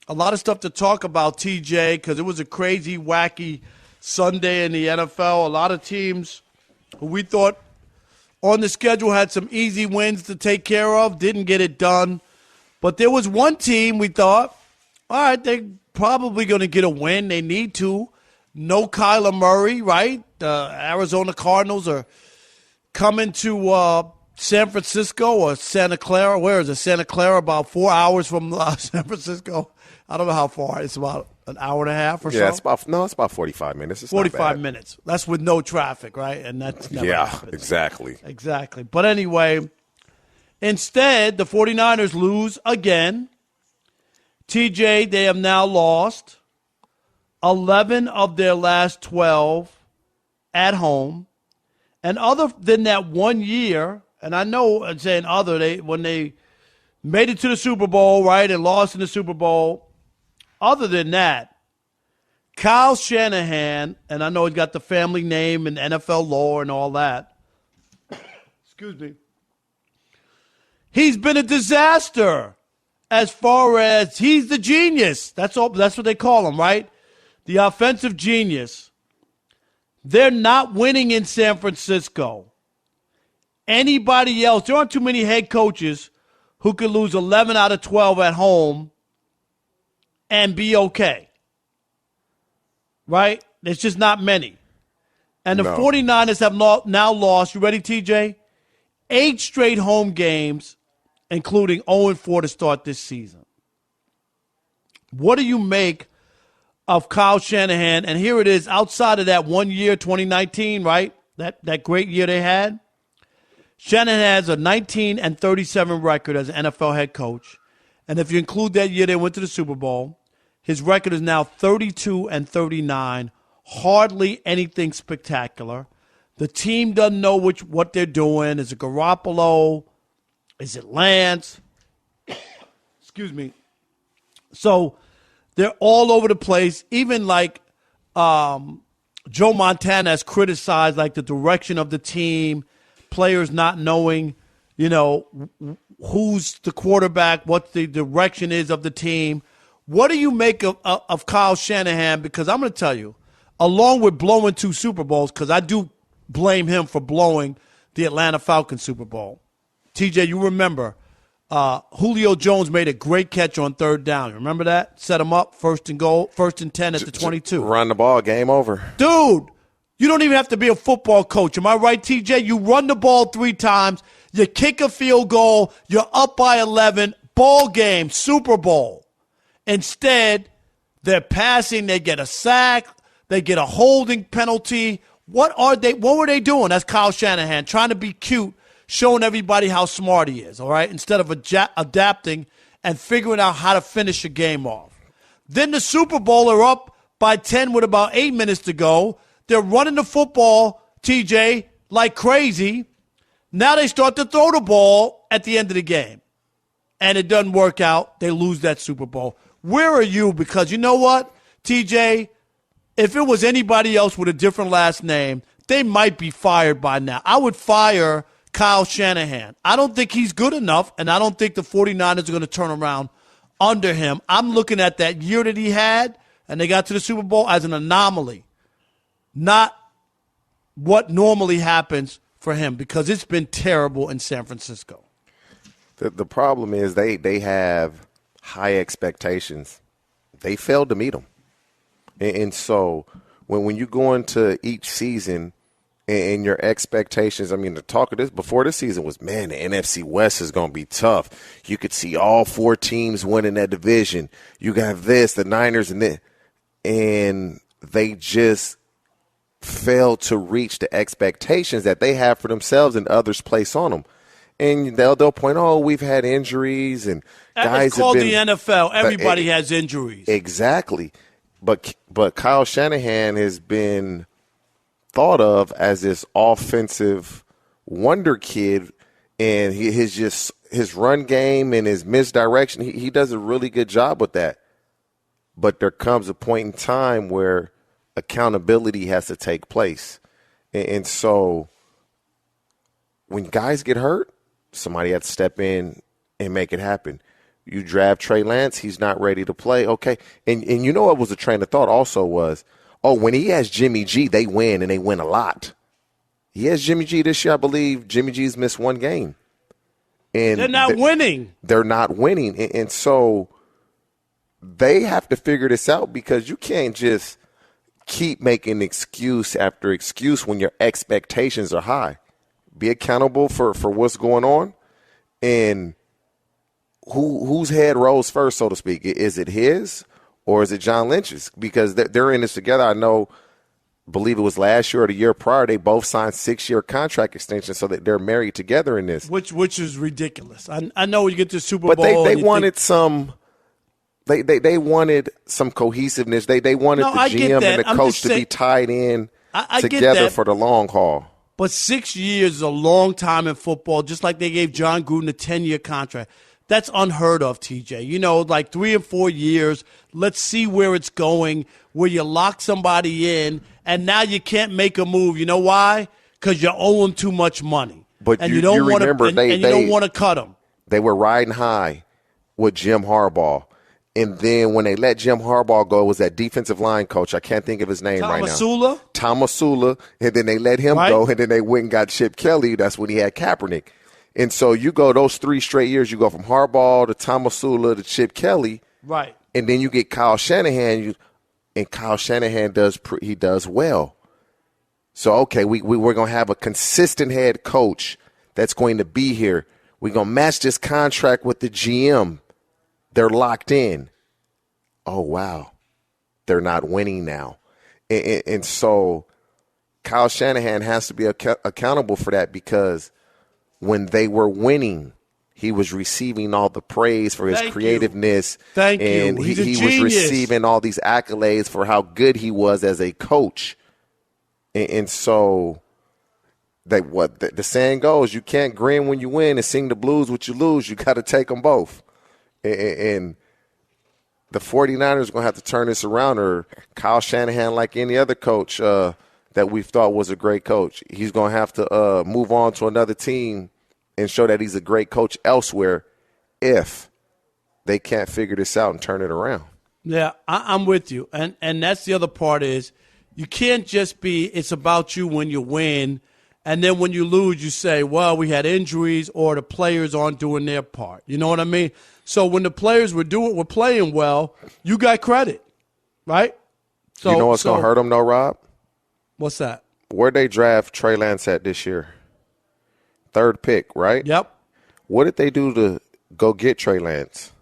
A lot of stuff to talk about, TJ, because it was a crazy, wacky Sunday in the NFL. A lot of teams who we thought on the schedule had some easy wins to take care of, didn't get it done. But there was one team we thought, all right, they're probably going to get a win. They need to. No Kyler Murray, right? Arizona Cardinals are coming to San Francisco or Santa Clara. Where is it? Santa Clara, about 4 hours from San Francisco. I don't know how far. It's about an hour and a half or so. Yeah, it's about 45 minutes. It's 45 minutes. That's with no traffic, right? And that's never happens. Exactly. Exactly. But anyway, instead, the 49ers lose again. TJ, they have now lost 11 of their last 12 at home. And other than that 1 year, and I know I'm saying when they made it to the Super Bowl, right, and lost in the Super Bowl, other than that, Kyle Shanahan, and I know he's got the family name and NFL lore and all that. Excuse me. He's been a disaster as far as he's the genius. That's all. That's what they call him, right? The offensive genius. They're not winning in San Francisco. Anybody else, there aren't too many head coaches who could lose 11 out of 12 at home and be okay. Right? There's just not many. And the 49ers have now lost, you ready, TJ? 8 straight home games, including 0-4 to start this season. What do you make of Kyle Shanahan? And here it is, outside of that 1 year, 2019, right? That great year they had. Shanahan has a 19-37 record as an NFL head coach. And if you include that year they went to the Super Bowl, his record is now 32-39. Hardly anything spectacular. The team doesn't know what they're doing. Is it Garoppolo? Is it Lance? Excuse me. So they're all over the place. Even like Joe Montana has criticized like the direction of the team, players not knowing, who's the quarterback, what the direction is of the team. What do you make of Kyle Shanahan? Because I'm going to tell you, along with blowing 2 Super Bowls, because I do blame him for blowing the Atlanta Falcons Super Bowl. TJ, you remember Julio Jones made a great catch on 3rd down. Remember that? Set him up, 1st and goal, 1st and 10 at the 22. Run the ball, game over. Dude, you don't even have to be a football coach. Am I right, TJ? You run the ball 3 times, you kick a field goal, you're up by 11, ball game, Super Bowl. Instead, they're passing, they get a sack, they get a holding penalty. What were they doing? That's Kyle Shanahan, trying to be cute, showing everybody how smart he is, all right, instead of adapting and figuring out how to finish a game off. Then the Super Bowl are up by 10 with about 8 minutes to go. They're running the football, TJ, like crazy. Now they start to throw the ball at the end of the game. And it doesn't work out. They lose that Super Bowl. Where are you? Because you know what, TJ? If it was anybody else with a different last name, they might be fired by now. I would fire Kyle Shanahan. I don't think he's good enough, and I don't think the 49ers are going to turn around under him. I'm looking at that year that he had, and they got to the Super Bowl, as an anomaly, not what normally happens for him, because it's been terrible in San Francisco. The problem is they have high expectations. They failed to meet them. And so when you go into each season and your expectations, I mean, the talk of this before this season was, man, the NFC West is going to be tough. You could see all 4 teams winning that division. You got this, the Niners, and this. And they just failed to reach the expectations that they have for themselves and others place on them. And they'll point, we've had injuries and guys it's called have been, the NFL. Everybody has injuries. Exactly. But Kyle Shanahan has been thought of as this offensive wonder kid, and his run game and his misdirection, he does a really good job with that. But there comes a point in time where accountability has to take place. And so when guys get hurt, somebody has to step in and make it happen. You draft Trey Lance, he's not ready to play. Okay. And you know what was a train of thought also was, when he has Jimmy G, they win, and they win a lot. He has Jimmy G this year. I believe Jimmy G's missed one game. And they're not winning. They're not winning. And so they have to figure this out, because you can't just keep making excuse after excuse when your expectations are high. Be accountable for what's going on. And whose head rolls first, so to speak? Is it his or is it John Lynch's? Because they're in this together. I believe it was last year or the year prior, they both signed 6-year contract extensions so that they're married together in this. Which is ridiculous. I know you get to Super But Bowl. They wanted some they wanted some cohesiveness. They wanted the GM and the coach to be tied in together for the long haul. But 6 years is a long time in football, just like they gave John Gruden a 10-year contract. That's unheard of, TJ. Like 3 or 4 years, let's see where it's going, where you lock somebody in, and now you can't make a move. You know why? Because you owe them too much money. But and you don't want to cut them. They were riding high with Jim Harbaugh. And then when they let Jim Harbaugh go, it was that defensive line coach. I can't think of his name right now. Tomasula. And then they let him go, and then they went and got Chip Kelly. That's when he had Kaepernick. And so you go those 3 straight years, you go from Harbaugh to Tomasula to Chip Kelly. Right. And then you get Kyle Shanahan, and Kyle Shanahan does well. So, okay, we're going to have a consistent head coach that's going to be here. We're going to match this contract with the GM. They're locked in. Oh, wow. They're not winning now. And so Kyle Shanahan has to be accountable for that, because when they were winning, he was receiving all the praise for his creativeness. Thank you. And he was receiving all these accolades for how good he was as a coach. And so the saying goes, you can't grin when you win and sing the blues when you lose. You got to take them both. And the 49ers are going to have to turn this around, or Kyle Shanahan, like any other coach that we thought was a great coach, he's going to have to move on to another team and show that he's a great coach elsewhere if they can't figure this out and turn it around. Yeah, I'm with you. And that's the other part is you can't just be it's about you when you win, and then when you lose you say, well, we had injuries or the players aren't doing their part. You know what I mean? So when the players were playing well, you got credit, right? So, you know what's going to hurt them, though, Rob? What's that? Where'd they draft Trey Lance at this year? 3rd pick, right? Yep. What did they do to go get Trey Lance?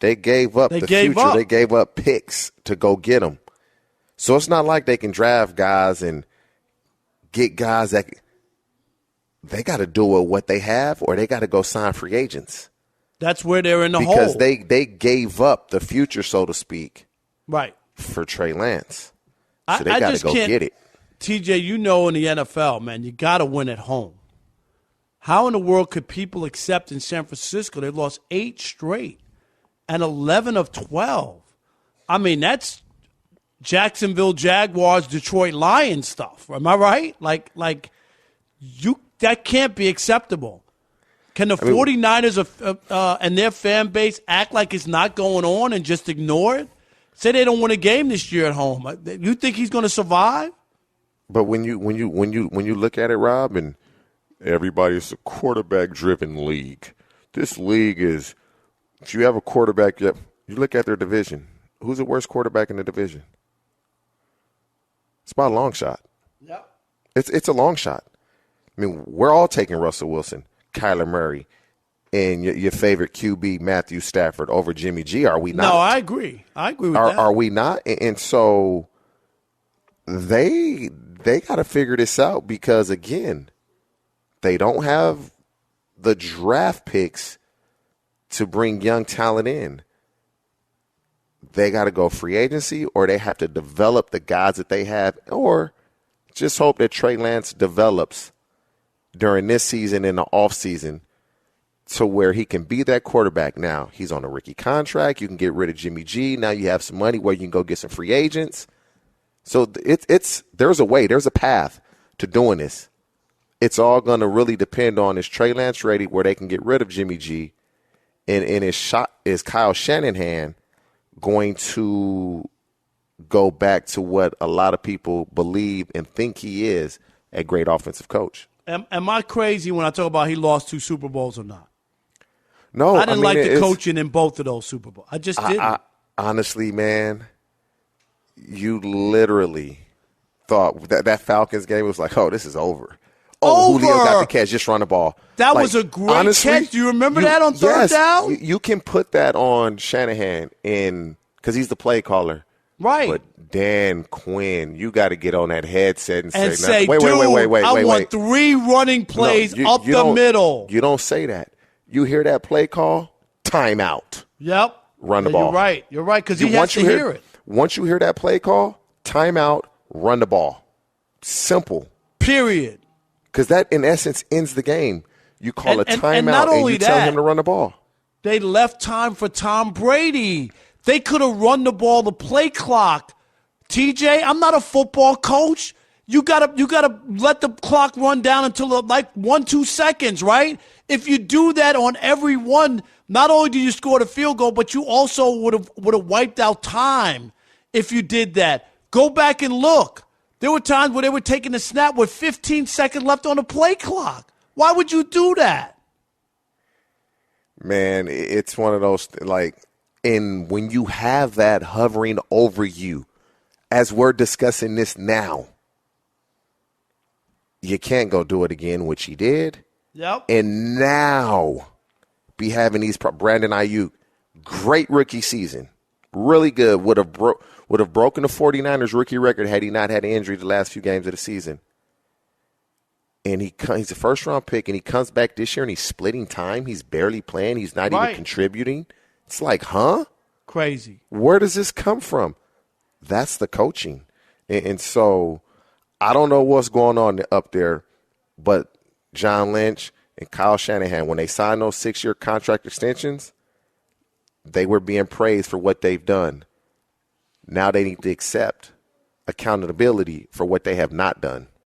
They gave up future. They gave up picks to go get him. So it's not like they can draft guys and get guys that they got to do with what they have, or they got to go sign free agents. That's where they're in the hole. Because they gave up the future, so to speak, right, for Trey Lance. So they got to go get it. TJ, in the NFL, man, you got to win at home. How in the world could people accept in San Francisco they lost 8 straight and 11 of 12? I mean, that's Jacksonville Jaguars, Detroit Lions stuff. Am I right? Like that can't be acceptable. Can the 49ers and their fan base act like it's not going on and just ignore it? Say they don't win a game this year at home. You think he's going to survive? But when you look at it, Rob, and everybody's a quarterback-driven league. This league is, if you have a quarterback, you look at their division. Who's the worst quarterback in the division? It's by a long shot. Yep. It's a long shot. I mean, we're all taking Russell Wilson, Kyler Murray, and your favorite QB, Matthew Stafford, over Jimmy G. Are we not? No, I agree. I agree with that. Are we not? And so they got to figure this out, because, again, they don't have the draft picks to bring young talent in. They got to go free agency, or they have to develop the guys that they have, or just hope that Trey Lance develops during this season and the offseason to where he can be that quarterback. Now, he's on a rookie contract. You can get rid of Jimmy G. Now you have some money where you can go get some free agents. So there's a way. There's a path to doing this. It's all going to really depend on, is Trey Lance ready where they can get rid of Jimmy G And is Kyle Shanahan going to go back to what a lot of people believe and think he is, a great offensive coach? Am I crazy when I talk about he lost 2 Super Bowls or not? No, I didn't like the coaching in both of those Super Bowls. I just didn't. Honestly, man, you literally thought that Falcons game was like, oh, this is over. Oh, Over. Julio got the catch. Just run the ball. That was a great catch. Do you remember that on third down? You can put that on Shanahan because he's the play caller. Right. But Dan Quinn, you got to get on that headset and say, wait, I want 3 running plays up the middle. You don't say that. You hear that play call, timeout. Yep. Run the ball. You're right, because he has to hear it. Once you hear that play call, timeout, run the ball. Simple. Period. Because that, in essence, ends the game. You call a timeout and you tell him to run the ball. They left time for Tom Brady. They could have run the ball, the play clock. TJ, I'm not a football coach. You gotta let the clock run down until like 1-2 seconds, right? If you do that on every one, not only do you score the field goal, but you also would have wiped out time if you did that. Go back and look. There were times where they were taking the snap with 15 seconds left on the play clock. Why would you do that? Man, it's one of those, and when you have that hovering over you, as we're discussing this now, you can't go do it again, which he did. Yep. And now be having these Brandon Ayuk, great rookie season, really good. Would have broken the 49ers rookie record had he not had an injury the last few games of the season. And he's a first-round pick, and he comes back this year, and he's splitting time. He's barely playing. He's not even contributing. It's like, huh? Crazy. Where does this come from? That's the coaching. And so I don't know what's going on up there, but John Lynch and Kyle Shanahan, when they signed those 6-year contract extensions, they were being praised for what they've done. Now they need to accept accountability for what they have not done.